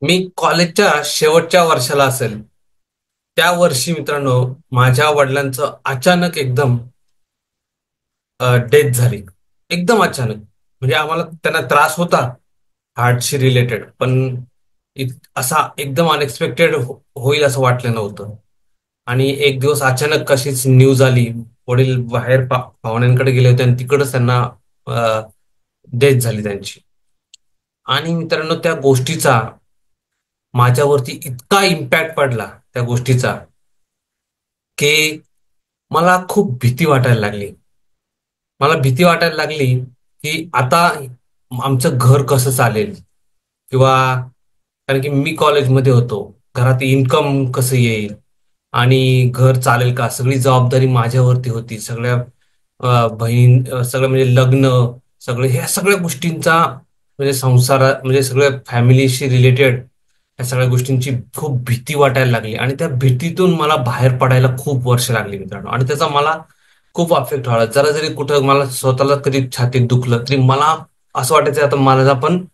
मी कॉलेजच्या शेवटच्या वर्षाला असेल. त्या वर्षी मित्रांनो, माझ्या वडिलांचं अचानक एकदम डेथ झाली. एकदम अचानक. म्हणजे आम्हाला त्यांना त्रास होता हार्टशी रिलेटेड, पण असा एकदम अनएक्सपेक्टेड होईल असं वाटलं नव्हतं. आणि एक दिवस अचानक कशीच न्यूज आली. वडील बाहेर पाहुण्यांकडे गेले होते आणि तिकडच त्यांना डेथ झाली त्यांची. आणि मित्रांनो, त्या गोष्टीचा माझ्यावरती इतका इम्पॅक्ट पडला त्या गोष्टीचा, की मला खूप भीती वाटायला लागली. मला भीती वाटायला लागली की आता आमचं घर कसं चालेल, किंवा कारण की मी कॉलेजमध्ये होतो, घरात इन्कम कसं येईल आणि घर चालेल का, सगळी जबाबदारी माझ्यावरती होती. सगळ्या सगळं म्हणजे लग्न, सगळे ह्या सगळ्या गोष्टींचा म्हणजे संसारा म्हणजे सगळ्या फॅमिलीशी रिलेटेड या सगळ्या गोष्टींची खूप भीती वाटायला लागली. आणि त्या भीतीतून मला बाहेर पडायला खूप वर्ष लागली मित्रांनो. आणि त्याचा मला खूप अफेक्ट व्हायला. जरा जरी कुठं मला स्वतःला कधी छातीत दुखलं तरी मला असं वाटायचं आता मला पण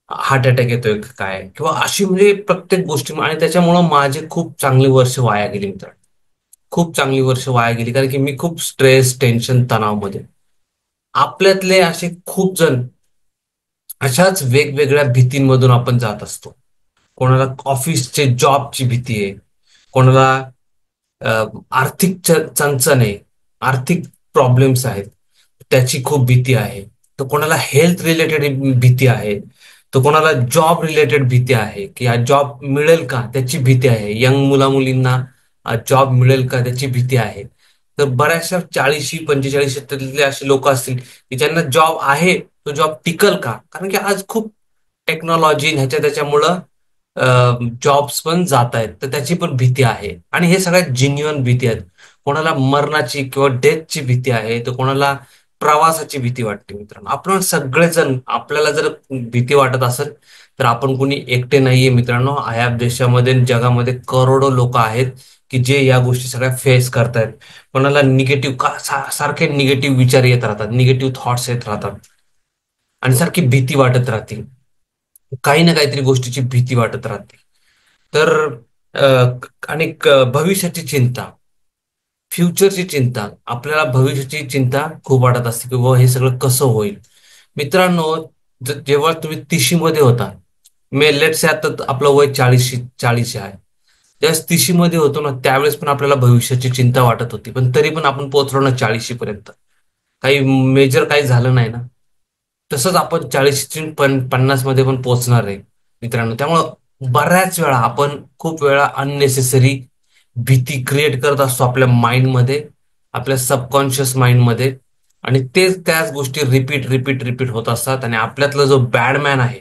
हार्ट अटॅक येतोय का काय, किंवा अशी म्हणजे प्रत्येक गोष्टी. आणि त्याच्यामुळं माझे खूप चांगली वर्ष वाया गेली मित्रांनो. खूप चांगली वर्ष वाया गेली, कारण की मी खूप स्ट्रेस, टेन्शन, तणावमध्ये. आपल्यातले असे खूप जण अशाच वेगवेगळ्या भीतींमधून आपण जात असतो. कोणाला ऑफिसचे जॉबची भीती आहे, कोणाला आर्थिक चणचण आहे, आर्थिक प्रॉब्लेम्स आहेत त्याची खूप भीती आहे. तर कोणाला हेल्थ रिलेटेड भीती आहे, तर कोणाला जॉब रिलेटेड भीती आहे की हा जॉब मिळेल का त्याची भीती आहे. यंग मुला मुलींना जॉब मिळेल का त्याची भीती आहे. तर बऱ्याचशा 40-45 असे लोक असतील की ज्यांना जॉब आहे, तो जॉब टिकल का, कारण की आज खूप टेक्नॉलॉजी ह्याच्या त्याच्यामुळं जॉब्स पण जात आहेत, तर त्याची पण भीती आहे. आणि हे सगळ्यात जिन्युअन भीती आहेत. कोणाला मरणाची किंवा डेथची भीती आहे, तर कोणाला प्रवासाची भीती वाटते. मित्रांनो, आपण सगळेजण, आपल्याला जर भीती वाटत असेल तर आपण कोणी एकटे नाहीये मित्रांनो. या देशामध्ये आणि जगामध्ये करोडो लोक आहेत की जे या गोष्टी सगळ्या फेस करतायत. कोणाला निगेटिव्ह सारखे निगेटिव्ह विचार येत राहतात, निगेटिव्ह थॉट्स येत राहतात आणि सारखी भीती वाटत राहते. काही ना काहीतरी गोष्टीची भीती वाटत राहते. तर आणि भविष्याची चिंता, फ्युचरची चिंता, आपल्याला भविष्याची चिंता खूप वाटत असते की हे सगळं कसं होईल. मित्रांनो, जेव्हा तुम्ही 30 मध्ये होता, मे लेट्स से आता आपलं वय 40 आहे, ज्यावेळेस 30 मध्ये होतो ना, त्यावेळेस पण आपल्याला भविष्याची चिंता वाटत होती. पण तरी पण आपण पोहोचलो ना 40 पर्यंत, काही मेजर काही झालं नाही ना. तसंच आपण 40 50 मध्ये पण पोहोचणार आहे मित्रांनो. त्यामुळं बऱ्याच वेळा आपण खूप वेळा अननेसेसरी भीती क्रिएट करत असतो आपल्या माइंडमध्ये, आपल्या सबकॉन्शियस माइंडमध्ये. आणि तेच त्याच गोष्टी रिपीट रिपीट रिपीट होत असतात. आणि आपल्यातला जो बॅड मॅन आहे,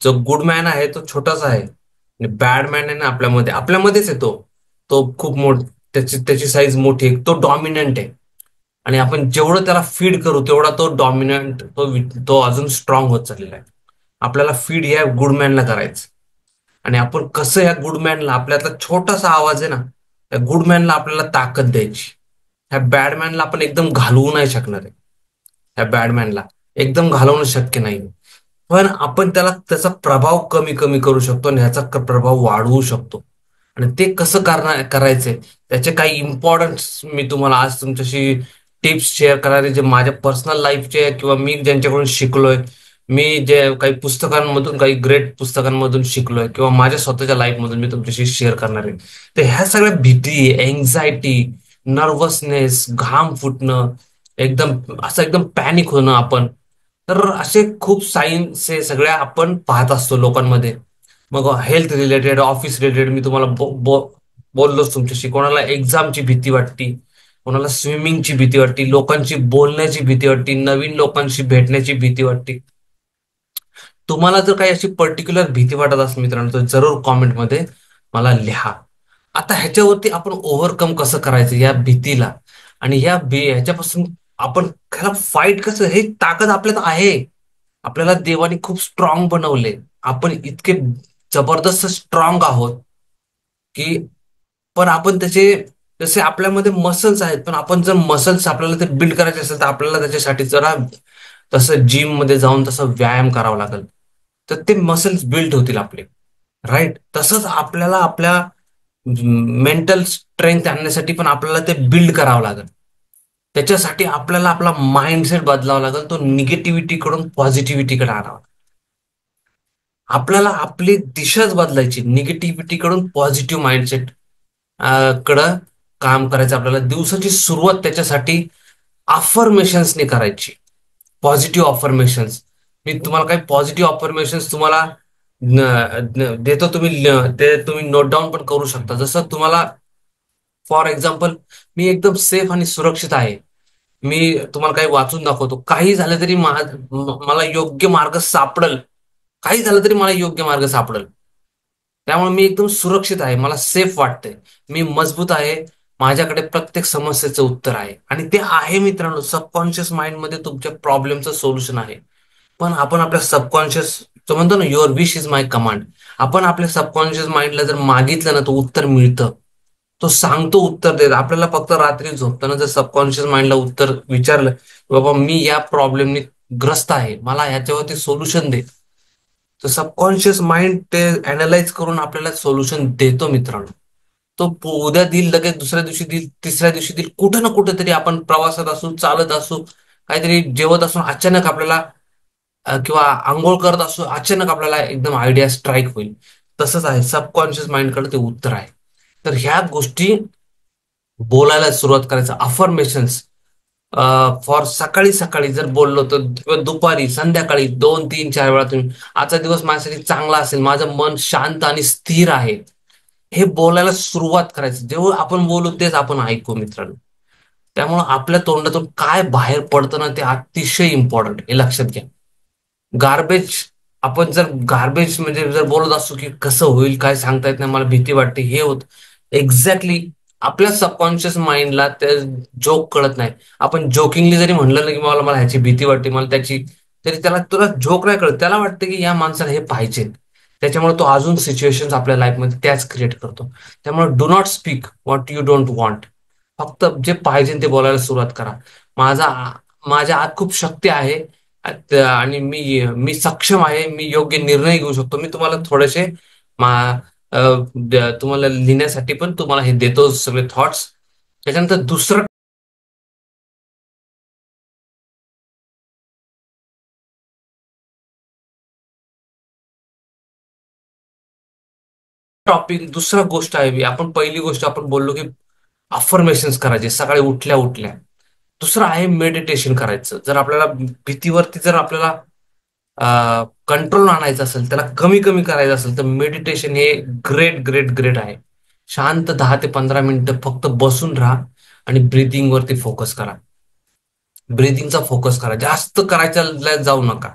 जो गुड मॅन आहे तो छोटासा आहे, आणि बॅड मॅन आहे ना आपल्यामध्येच येतो. तो खूप त्याची त्याची साईज मोठी आहे, तो डॉमिनंट आहे. आणि आपण जेवढं त्याला फीड करू तेवढा तो डॉमिनंट, तो अजून स्ट्रॉंग होत चाललेला आहे. आपल्याला फीड या गुडमॅनला करायचं. आणि आपण कसं या गुडमॅनला, आपल्यातला छोटासा आवाज आहे ना, त्या गुडमॅनला आपल्याला ताकद द्यायची. ह्या बॅडमॅनला आपण एकदम घालवू नाही शकणार आहे. ह्या बॅडमॅनला एकदम घालवणं शक्य नाही. पण आपण त्याला त्याचा प्रभाव कमी कमी करू शकतो आणि ह्याचा प्रभाव वाढवू शकतो. आणि ते कसं करायचंय, त्याचे काही इम्पॉर्टन्स मी तुम्हाला आज तुमच्याशी टिप्स शेअर करणार आहे, जे माझ्या पर्सनल लाईफचे किंवा मी ज्यांच्याकडून शिकलोय. मी जे काही पुस्तकांमधून, काही ग्रेट पुस्तकांमधून शिकलोय, किंवा माझ्या स्वतःच्या लाईफमधून मी तुमच्याशी शेअर करणार आहे. तर ह्या सगळ्या भीती, एन्झायटी, नर्वसनेस, घाम फुटणं, एकदम असं एकदम पॅनिक होणं आपण, तर असे खूप साईन्स हे सगळ्या आपण पाहत असतो लोकांमध्ये. मग हेल्थ रिलेटेड, ऑफिस रिलेटेड मी तुम्हाला बोललोच तुमच्याशी. कोणाला एक्झामची भीती वाटते, कोणाला स्विमिंगची भीती वाटते, लोकांची बोलण्याची भीती वाटते, नवीन लोकांशी भेटण्याची भीती वाटते. तुम्हाला जर काही अशी पर्टिक्युलर भीती वाटत असेल मित्रांनो, तर जरूर कॉमेंटमध्ये मला लिहा. आता ह्याच्यावरती आपण ओव्हरकम कसं करायचं या भीतीला, आणि ह्याच्यापासून आपण ह्याला फाईट कसं, हे ताकद आपल्यात आहे. आपल्याला देवाने खूप स्ट्रॉंग बनवले. आपण इतके जबरदस्त स्ट्रॉंग आहोत की, पण आपण त्याचे, जसे आपल्यामध्ये मसल्स आहेत, पण आपण जर मसल्स आपल्याला ते बिल्ड करायचे असेल तर आपल्याला त्याच्यासाठी जरा तसं जिम मध्ये जाऊन तसं व्यायाम करावा लागेल. तर ते मसल्स बिल्ड होतील आपले. राईट. तसंच आपल्याला आपल्या मेंटल स्ट्रेंथ आणण्यासाठी पण आपल्याला ते बिल्ड करावं लागेल. त्याच्यासाठी आपल्याला आपला माइंडसेट बदलावा लागेल, तो निगेटिव्हिटी कडून पॉझिटिव्हिटीकडे आणावा. आपल्याला आपली दिशाच बदलायची, निगेटिव्हिटी कडून पॉझिटिव्ह माइंडसेट कडं काम करायचं. आपल्याला दिवसाची सुरुवात त्याच्यासाठी अफर्मेशन्सने करायची. Positive affirmations. मी तुम्हाला काही पॉझिटिव्ह अफर्मेशन्स तुम्हाला देतो. ते तुम्ही नोट डाऊन पण करू शकता. जसं तुम्हाला फॉर एक्झाम्पल, मी एकदम सेफ आणि सुरक्षित आहे. मी तुम्हाला काही वाचून दाखवतो. काही झालं तरी मला योग्य मार्ग सापडल. काही झालं तरी मला योग्य मार्ग सापडल. त्यामुळे मी एकदम सुरक्षित आहे, मला सेफ वाटतंय. मी मजबूत आहे. माझ्याकडे प्रत्येक समस्येचं उत्तर आहे, आणि ते आहे मित्रांनो. सबकॉन्शियस माइंड मध्ये तुमच्या प्रॉब्लेमचं सोल्युशन आहे. पण आपण आपल्या सबकॉन्शियस, तो म्हणतो ना, your wish is my command. आपण आपल्या सबकॉन्शियस माइंडला जर मागितलं ना, तो उत्तर मिळतं. तो सांगतो उत्तर देत. आपल्याला फक्त रात्री झोपताना जर सबकॉन्शियस माइंडला उत्तर विचारलं, बाबा मी या प्रॉब्लेमनी ग्रस्त आहे, मला ह्याच्यावरती सोल्युशन दे, तर सबकॉन्शियस माइंड ते अनालाइज करून आपल्याला सोल्युशन देतो मित्रांनो. तो उद्या देईल, लगेच दुसऱ्या दिवशी देईल, तिसऱ्या दिवशी देईल. कुठं ना कुठं तरी आपण प्रवासात असू, चालत असू, काहीतरी जेवत असू, अचानक आपल्याला किंवा आंघोळ करत असू, अचानक आपल्याला एकदम आयडिया स्ट्राईक होईल. तसंच आहे, सबकॉन्शियस माइंडकडे ते उत्तर आहे. तर ह्या गोष्टी बोलायला सुरुवात करायचं. अफर्मेशन्स फॉर सकाळी सकाळी जर बोललो तर, किंवा दुपारी, संध्याकाळी 2 3 4 वेळा तुम्ही, आजचा दिवस माझ्यासाठी चांगला असेल, माझं मन शांत आणि स्थिर आहे, हे बोलायला सुरुवात करायचं. जेव्हा आपण बोलू तेच आपण ऐकू मित्रांनो. त्यामुळं आपल्या तोंडातून काय बाहेर पडतं ना, ते अतिशय इम्पॉर्टंट, हे लक्षात घ्या. गार्बेज, आपण जर गार्बेज म्हणजे जर बोलत असू की कसं होईल, काय सांगता येत नाही, मला भीती वाटते, हे होत, एक्झॅक्टली आपल्या सबकॉन्शियस माइंडला ते जोक कळत नाही. आपण जोकिंगली जरी म्हणलं ना की मला मला ह्याची भीती वाटते, मला त्याची, तरी त्याला तुला जोक नाही कळत. त्याला वाटतं की या माणसाला हे पाहिजे. त्याच्यामुळे तो अजून सिच्युएशन आपल्या लाईफमध्ये त्याच क्रिएट करतो. त्यामुळे do not speak what you don't want. फक्त जे पाहिजे ते बोलायला सुरुवात करा. माझा माझ्या आत खूप शक्ती आहे, आणि मी मी सक्षम आहे, मी योग्य निर्णय घेऊ शकतो. मी तुम्हाला थोडेसे तुम्हाला लिहिण्यासाठी पण तुम्हाला हे देतो सगळे थॉट्स. त्याच्यानंतर दुसरं टॉपिक, दुसरा गोष्ट आहे, आपण पहिली गोष्ट आपण बोललो की अफर्मेशन्स करायचे सकाळी उठल्या उठल्या. दुसरं आहे मेडिटेशन करायचं. जर आपल्याला भीतीवरती जर आपल्याला कंट्रोल आणायचं असेल, त्याला कमी कमी करायचं असेल, तर मेडिटेशन हे ग्रेट ग्रेट ग्रेट आहे. शांत 10 ते 15 मिनिटं फक्त बसून राहा आणि ब्रीदिंग वरती फोकस करा. ब्रीदिंगचा फोकस करा, जास्त करायचा जाऊ नका.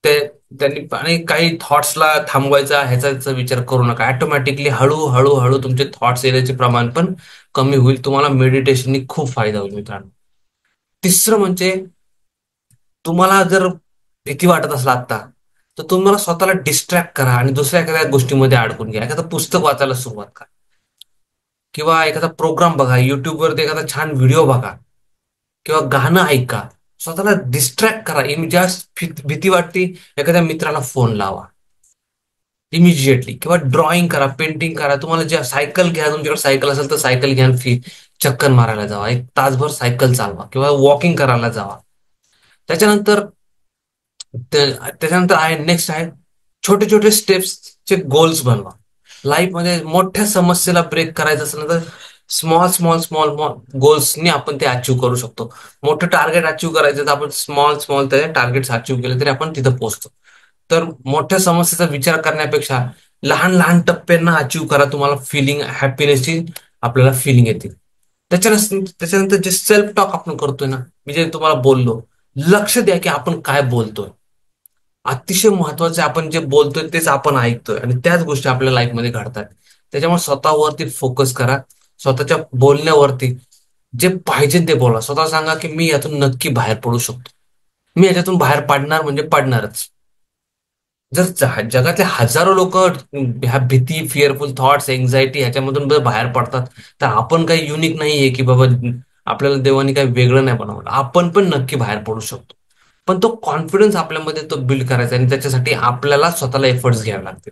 ते त्यांनी, आणि काही थॉट्सला थांबवायचा ह्याचा विचार करू नका. ऑटोमॅटिकली हळूहळू हळू तुमचे थॉट्स येण्याचे प्रमाण पण कमी होईल. तुम्हाला मेडिटेशननी खूप फायदा होईल मित्रांनो. तिसरं म्हणजे, तुम्हाला जर भीती वाटत असला आता, तर तुम्हाला स्वतःला डिस्ट्रॅक्ट करा आणि दुसऱ्या एखाद्या गोष्टीमध्ये अडकून घ्या. एखादं पुस्तक वाचायला सुरुवात करा, किंवा एखादा प्रोग्राम बघा, युट्यूबवरती एखादा छान व्हिडिओ बघा, किंवा गाणं ऐका. स्वतःला डिस्ट्रॅक्ट करा. जास्त भीती वाटते, एखाद्या मित्राला फोन लावा इमिजिएटली, किंवा ड्रॉइंग करा, पेंटिंग करा. तुम्हाला जे सायकल घ्या, तुमच्याकडे सायकल असेल तर सायकल घ्या, चक्कर मारायला जावा, 1 तासभर सायकल चालवा, किंवा वॉकिंग करायला जावा. त्याच्यानंतर त्याच्यानंतर आहे, नेक्स्ट आहे, छोटे छोटे स्टेप्सचे गोल्स बनवा. लाईफमध्ये मोठ्या समस्येला ब्रेक करायचं असेल तर स्मॉल स्मॉल स्मॉल गोल्सनी आपण ते अचीव्ह करू शकतो. मोठं टार्गेट अचीव्ह करायचं तर आपण स्मॉल स्मॉल त्याचे टार्गेट्स अचीव्ह केले तरी आपण तिथं पोहोचतो. तर मोठ्या समस्येचा विचार करण्यापेक्षा लहान लहान टप्प्यांना अचीव्ह करा. तुम्हाला फिलिंग, हॅपीनेसची आपल्याला फिलिंग येते. त्याच्यानंतर जे सेल्फ टॉक आपण करतोय ना, मी जे तुम्हाला बोललो, लक्ष द्या की आपण काय बोलतोय. अतिशय महत्वाचं आहे, आपण जे बोलतोय तेच आपण ऐकतोय, आणि त्याच गोष्टी आपल्या लाईफमध्ये घडतात. त्याच्यामुळे स्वतःवरती फोकस करा, स्वतःच्या बोलण्यावरती. जे पाहिजे ते बोला. स्वतः सांगा की मी यातून नक्की बाहेर पडू शकतो, मी याच्यातून बाहेर पडणार म्हणजे पडणारच. जर जगातले हजारो लोक ह्या भीती, फिअरफुल थॉट्स, एन्झायटी ह्याच्यामधून जर बाहेर पडतात, तर आपण काही युनिक नाहीये की बाबा आपल्याला देवानी काही वेगळं नाही बनवलं. आपण पण नक्की बाहेर पडू शकतो. पण तो कॉन्फिडन्स आपल्यामध्ये तो बिल्ड करायचा, आणि त्याच्यासाठी आपल्याला स्वतःला एफर्ट्स घ्यावे लागतील.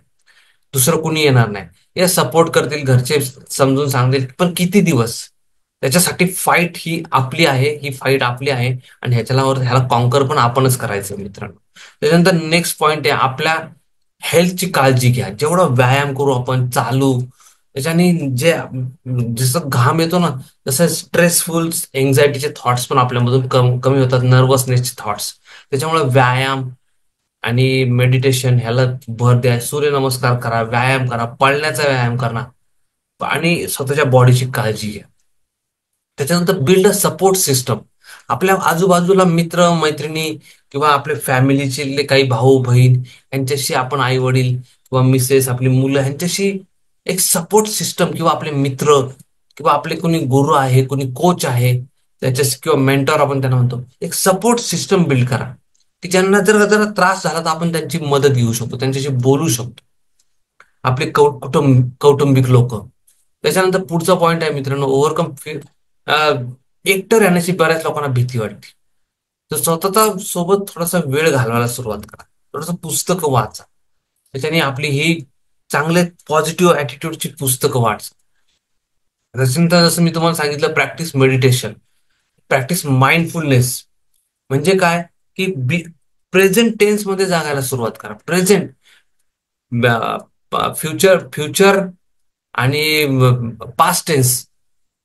दुसरं कुणी येणार नाही. हे सपोर्ट करतील, घरचे समजून सांगतील, पण किती दिवस? त्याच्यासाठी फाईट ही आपली आहे, ही फाईट आपली आहे. आणि ह्याला कॉन्कर पण आपणच करायचं मित्रांनो. त्याच्यानंतर नेक्स्ट पॉइंट आहे, आपल्या हेल्थची काळजी घ्या. जेवढं व्यायाम करू आपण, चालू, त्याच्याने जसं घाम येतो ना, तसं स्ट्रेसफुल एन्झायटीचे थॉट्स पण आपल्यामधून कमी होतात, नर्वसनेसचे थॉट्स. त्याच्यामुळे व्यायाम आणि मेडिटेशन ह्याला भर द्या. सूर्यनमस्कार करा, व्यायाम करा, पळण्याचा व्यायाम करा, आणि स्वतःच्या बॉडीची काळजी घ्या. त्याच्यानंतर बिल्ड अ सपोर्ट सिस्टम. आपल्या आजूबाजूला मित्र मैत्रिणी किंवा आपल्या फॅमिलीचे काही भाऊ बहीण यांच्याशी, आपण आई वडील किंवा मिसेस, आपली मुलं, यांच्याशी एक सपोर्ट सिस्टम, किंवा आपले मित्र किंवा आपले कोणी गुरु आहे, कोणी कोच आहे, त्याच्याशी किंवा मेंटॉर आपण त्यांना म्हणतो, एक सपोर्ट सिस्टम बिल्ड करा, की ज्यांना जर जरा त्रास झाला तर आपण त्यांची मदत घेऊ शकतो, त्यांच्याशी बोलू शकतो. आपले कौटुंबिक लोक. त्याच्यानंतर पुढचा पॉइंट आहे मित्रांनो, ओव्हरकम. एकटं राहण्याची बऱ्याच लोकांना भीती वाटते. तर स्वतःचा सोबत थोडासा वेळ घालवायला सुरुवात करा. थोडंसं पुस्तकं वाचा. त्याच्याने आपली ही चांगले पॉझिटिव्ह ऍटिट्यूडची पुस्तकं वाचा. त्याच्यानंतर जसं मी तुम्हाला सांगितलं, प्रॅक्टिस मेडिटेशन, प्रॅक्टिस माइंडफुलनेस. म्हणजे काय, की प्रेझेंट टेन्स मध्ये जागायला सुरुवात करा. प्रेझेंट, फ्युचर फ्युचर आणि पास्ट टेन्स.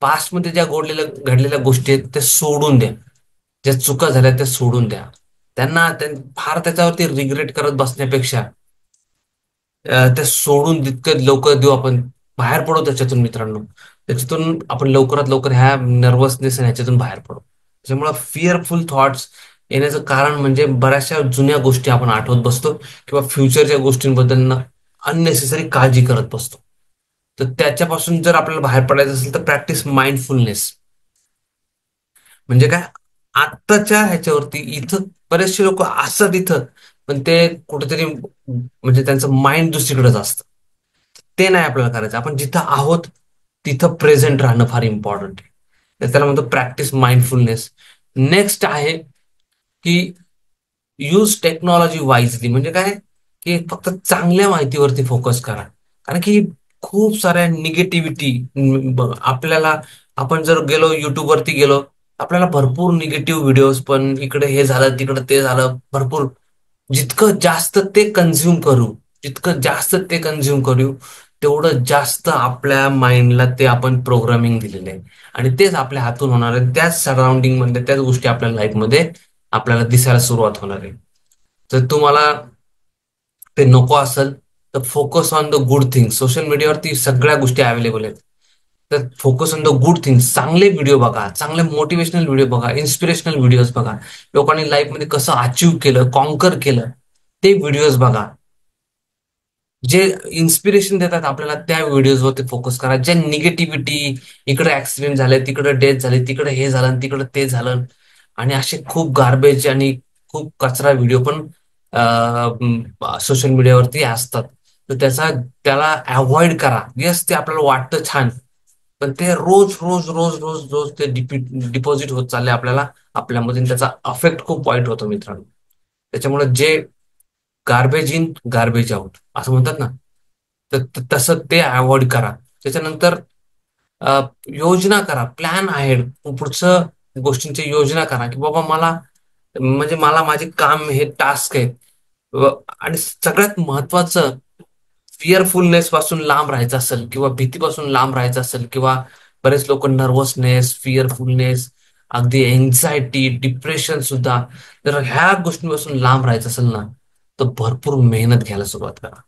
पास्ट मध्ये ज्या घडलेल्या गोष्टी आहेत त्या सोडून द्या. ज्या चुका झाल्या त्या सोडून द्या. फार त्याच्यावरती रिग्रेट करत बसण्यापेक्षा त्या सोडून जितकं लवकर देऊ आपण, बाहेर पडू त्याच्यातून मित्रांनो. त्याच्यातून आपण लवकरात लवकर ह्या नर्वसनेस ह्याच्यातून बाहेर पडू. त्याच्यामुळे फिअरफुल थॉट्स येण्याचं कारण म्हणजे बऱ्याचशा जुन्या गोष्टी आपण आठवत बसतो, किंवा फ्युचरच्या गोष्टींबद्दल अननेसेसरी काळजी करत बसतो. तर त्याच्यापासून जर आपल्याला बाहेर पडायचं असेल तर प्रॅक्टिस माइंडफुलनेस. म्हणजे काय, आत्ताच्या ह्याच्यावरती इथं बरेचसे लोक असतात इथं, पण ते कुठेतरी म्हणजे त्यांचं माइंड दुसरीकडेच असतं. ते नाही आपल्याला करायचं. आपण जिथं आहोत तिथं प्रेझेंट राहणं फार इम्पॉर्टंट आहे. तर त्याला म्हणतो प्रॅक्टिस माइंडफुलनेस. नेक्स्ट आहे की यूज टेक्नॉलॉजी वाईजली. म्हणजे काय, की फक्त चांगल्या माहितीवरती फोकस करा. कारण की खूप साऱ्या निगेटिव्हिटी आपल्याला, आपण जर गेलो युट्यूबवरती गेलो, आपल्याला भरपूर निगेटिव्ह व्हिडिओज, पण इकडे हे झालं तिकडे ते झालं भरपूर. जितकं जास्त ते कन्झ्युम करू, जितकं जास्त ते कन्झ्युम करू, तेवढं जास्त आपल्या माइंडला ते आपण प्रोग्रामिंग दिलेलं आहे. आणि तेच आपल्या हातून होणार आहे. त्याच सराउंडिंग मधल्या त्याच गोष्टी आपल्या लाईफमध्ये आपल्याला दिसायला सुरुवात होणार आहे. तर तुम्हाला ते नको असेल तर focus on the good things. Social मीडियावरती सगळ्या गोष्टी अवेलेबल आहेत. तर focus on the good things. चांगले व्हिडिओ बघा, चांगले मोटिवेशनल व्हिडिओ बघा, इन्स्पिरेशनल व्हिडिओज बघा. लोकांनी लाईफमध्ये कसं अचीव्ह केलं, कॉन्कर केलं, ते व्हिडिओज बघा. जे इन्स्पिरेशन देतात आपल्याला त्या व्हिडिओजवरती फोकस करा. जे निगेटिव्हिटी, इकडे ऍक्सिडेंट झाले, तिकडे डेथ झाली, तिकडे हे झालं, तिकडे ते झालं, आणि असे खूप गार्बेज आणि खूप कचरा व्हिडिओ पण सोशल मीडियावरती असतात. तर त्याला अवॉइड करा. येस, ते आपल्याला वाटतं छान, पण ते रोज रोज रोज रोज रोज ते डिपॉझिट होत चालले आपल्याला आपल्यामध्ये, आणि त्याचा अफेक्ट खूप वाईट होतो मित्रांनो. त्याच्यामुळे जे गार्बेज इन गार्बेज आउट असं म्हणतात ना, तर तसं ते अवॉइड करा. त्याच्यानंतर अ, योजना करा, प्लॅन आहे पुढचं गोष्टींची योजना करा, की बाबा मला, म्हणजे मला माझे काम हे टास्क आहेत. आणि सगळ्यात महत्वाचं, फिअरफुलनेस पासून लांब राहायचं असेल, किंवा भीतीपासून लांब राहायचं असेल, किंवा बरेच लोक नर्वसनेस, फिअरफुलनेस, अगदी एन्झायटी, डिप्रेशन सुद्धा, तर ह्या गोष्टींपासून लांब राहायचं असेल ना, तर भरपूर मेहनत घ्यायला सुरुवात करा.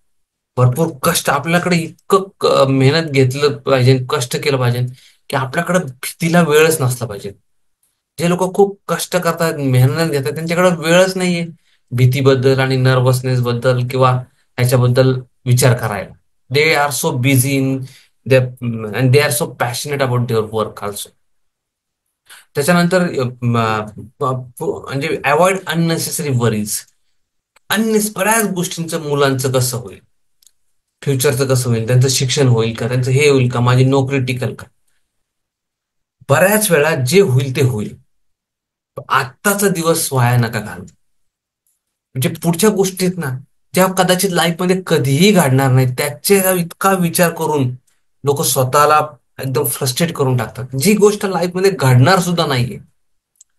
भरपूर कष्ट, आपल्याकडे इतकं मेहनत घेतलं पाहिजे, कष्ट केलं पाहिजे, की आपल्याकडे भीतीला वेळच नसला पाहिजे. जे लोक खूप कष्ट करतात, मेहनत घेतात, त्यांच्याकडे वेळच नाहीये भीतीबद्दल आणि नर्वसनेस बद्दल किंवा ह्याच्याबद्दल विचार करायला. They are so busy in they and they are so passionate about their work also. त्याच्यानंतर म्हणजे अवॉइड अननेसेसरी वरीज. बऱ्याच गोष्टींचं, मुलांचं कसं होईल, फ्युचरचं कसं होईल, त्यांचं शिक्षण होईल का, त्यांचं हे होईल का, माझी नोकरी टिकल का. बऱ्याच वेळा जे होईल ते होईल. आत्ताचा दिवस वाया नका घालू. म्हणजे पुढच्या गोष्टीत ना, ज्या कदाचित लाईफमध्ये कधीही घडणार नाही, त्याचे इतका विचार करून लोक स्वतःला एकदम फ्रस्ट्रेट करून टाकतात, जी गोष्ट लाईफमध्ये घडणार सुद्धा नाहीये.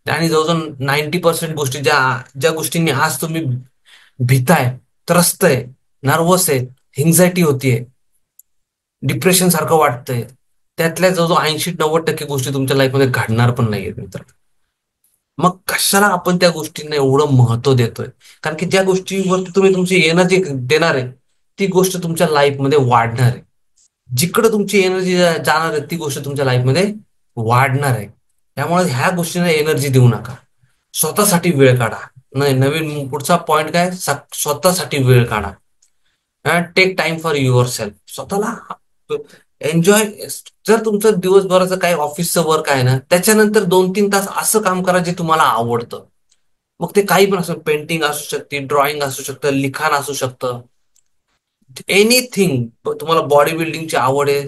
आणि जवळजवळ 90% गोष्टी, ज्या ज्या गोष्टींनी आज तुम्ही भीताय, त्रस्तय, नर्वस आहे, एन्झायटी होतीये, डिप्रेशन सारखं वाटतंय, त्यातल्या जवळजवळ 80-90% गोष्टी तुमच्या लाईफमध्ये घडणार पण नाहीयेत मित्र. मग कशाला आपण त्या गोष्टींना एवढं महत्व देतोय? कारण की ज्या गोष्टीवरती तुम्ही तुमची एनर्जी देणार आहे, ती गोष्ट तुमच्या लाईफमध्ये वाढणार आहे. जिकडे तुमची एनर्जी जाणार आहे, ती गोष्ट तुमच्या लाईफमध्ये वाढणार आहे. त्यामुळे ह्या गोष्टींना एनर्जी देऊ नका. स्वतःसाठी वेळ काढा. नाही, नवीन पुढचा पॉइंट काय, स्वतःसाठी वेळ काढा. Take time for yourself. स्वतःला एन्जॉय. जर तुमचं दिवसभराचं काही ऑफिसचं वर्क आहे ना, त्याच्यानंतर 2-3 तास असं काम करा जे तुम्हाला आवडतं. मग ते काही पण असं, पेंटिंग असू शकते, ड्रॉइंग असू शकतं, लिखाण असू शकतं, एनिथिंग. तुम्हाला बॉडी बिल्डिंगची आवड आहे,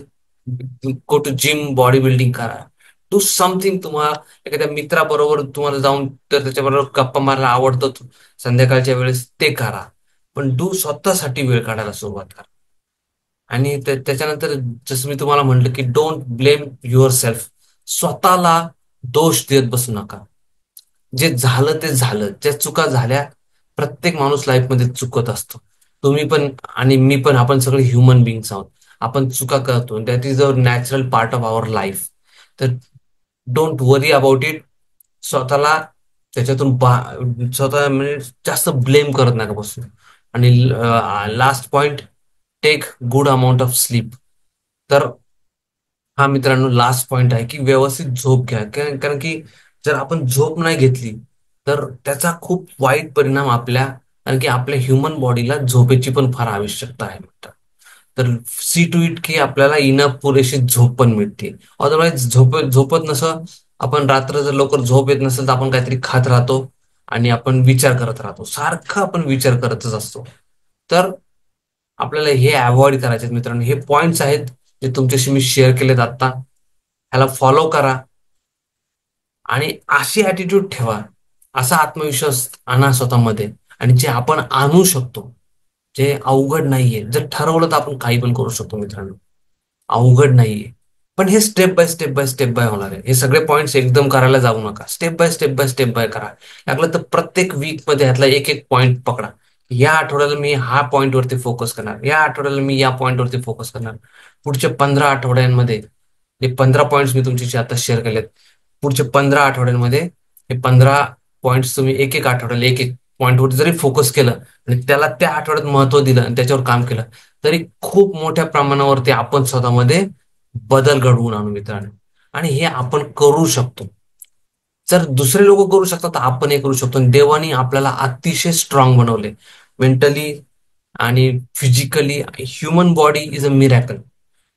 go to gym, body building करा. Do something. तुम्हाला एखाद्या मित्राबरोबर तुम्हाला जाऊन तर त्याच्याबरोबर गप्पा मारायला आवडतं संध्याकाळच्या वेळेस, ते करा. पण स्वतःसाठी वेळ काढायला सुरुवात करा. आणि त्याच्यानंतर जसं मी तुम्हाला म्हटलं की डोंट ब्लेम युअर सेल्फ. स्वतःला दोष देत बसू नका. जे झालं ते झालं, ज्या चुका झाल्या, प्रत्येक माणूस लाईफमध्ये चुकत असतो. तुम्ही पण आणि मी पण, आपण सगळे ह्युमन बिंग्स आहोत. आपण चुका करतो, that is a natural part of our life. तर डोंट वरी अबाउट इट. स्वतःला त्याच्यातून स्वतः म्हणजे जास्त ब्लेम करत नका बसू. आणि last point, take good amount of sleep. तर हा मित्रांनो लास्ट पॉइंट आहे की व्यवस्थित झोप घ्या. कारण की जर आपण झोप नाही घेतली तर त्याचा खूप वाईट परिणाम आपल्या, कारण की आपल्या ह्युमन बॉडीला झोपेची पण फार आवश्यकता आहे मित्र. तर सी टू इट की आपल्याला इनफ पुरेशी झोप पण मिळते. अदरवाईज झोपत नसं, आपण रात्र जर लवकर झोप येत नसेल तर आपण काहीतरी खात राहतो आणि आपण विचार करत राहतो, सारखं आपण विचार करतच असतो. तर आपल्याला हे अवॉइड करायचे मित्रांनो. हे पॉइंट्स आहेत जे तुमच्याशी मी शेअर केलेत आता. ह्याला फॉलो करा आणि अशी ऍटिट्यूड ठेवा, असा आत्मविश्वास आणा स्वतःमध्ये. आणि जे आपण आणू शकतो, जे अवघड नाहीये. जर ठरवलं तर आपण काही पण करू शकतो मित्रांनो. अवघड नाहीये. पण हे step by step by step by होणार आहे. हे सगळे पॉइंट्स एकदम करायला जाऊ नका. Step by step by step by करा. लागलं तर प्रत्येक वीक मध्ये ह्यातला एक एक पॉइंट पकडा. या आठवड्याला मी हा पॉइंट वरती फोकस करणार, या आठवड्याला मी या पॉइंट वरती फोकस करणार. पुढच्या 15 आठवड्यांमध्ये हे 15 पॉइंट्स मी तुमच्याशी आता शेअर केलेत. पुढच्या 15 आठवड्यांमध्ये हे 15 पॉइंट्स तुम्ही एक एक आठवड्याला एक एक पॉइंटवर जरी फोकस केलं आणि त्याला त्या आठवड्यात महत्व दिलं आणि त्याच्यावर काम केलं, तरी खूप मोठ्या प्रमाणावरती आपण स्वतःमध्ये बदल घडवून आणू मित्रांनो. आणि हे आपण करू शकतो. जर दुसरे लोक करू शकतात तर आपण हे करू शकतो. देवाने आपल्याला अतिशय स्ट्रॉंग बनवले, मेंटली आणि physically. Human body is a miracle.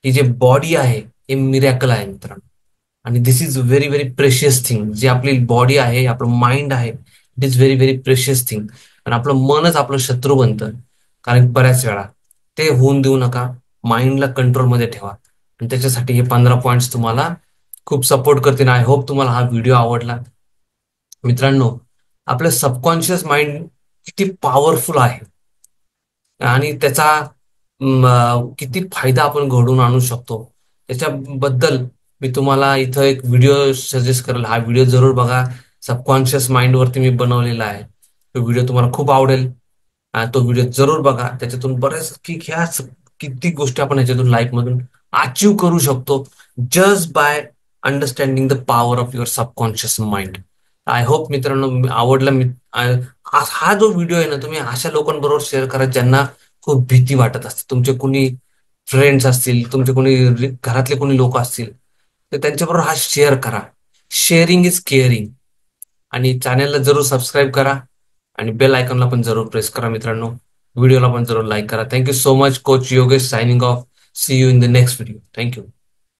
ही जे बॉडी आहे हे मिरॅकल आहे मित्रांनो. आणि this is very very precious thing. जी आपली बॉडी आहे, आपलं माइंड आहे, it is very very precious thing. आणि आपलं मनच आपलं शत्रू बनतं. कारण बऱ्याच वेळा ते होऊन देऊ नका. माइंडला कंट्रोलमध्ये ठेवा. आणि त्याच्यासाठी हे 15 पॉइंट्स तुम्हाला खूप सपोर्ट करतील. आय होप तुम्हाला हा व्हिडिओ आवडला मित्रांनो. आपलं सबकॉन्शियस माइंड किती पॉवरफुल आहे आणि त्याचा किती फायदा आपण घडवून आणू शकतो त्याच्याबद्दल मी तुम्हाला इथं एक व्हिडिओ सजेस्ट करेल. हा व्हिडिओ जरूर बघा. सबकॉन्शियस माइंड वरती मी बनवलेला आहे. तो व्हिडिओ तुम्हाला खूप आवडेल. तो व्हिडिओ जरूर बघा. त्याच्यातून बरेच की ह्या किती गोष्टी आपण ह्याच्यातून लाईफ मधून अचीव करू शकतो, just by understanding the power of your subconscious mind. I hope मित्रांनो आवडला. हा जो व्हिडिओ आहे ना, तुम्ही अशा लोकांबरोबर शेअर करा ज्यांना खूप भीती वाटत असते. तुमचे कोणी फ्रेंड्स असतील, तुमचे कोणी घरातले कोणी लोक असतील, तर त्यांच्याबरोबर हा शेअर करा. Sharing is caring. आणि चॅनलला जरूर सबस्क्राईब करा आणि बेल आयकॉनला पण जरूर प्रेस करा मित्रांनो. व्हिडिओला पण जरूर लाईक करा. Thank you so much. Coach Yogesh signing off. See you in the next video. Thank you.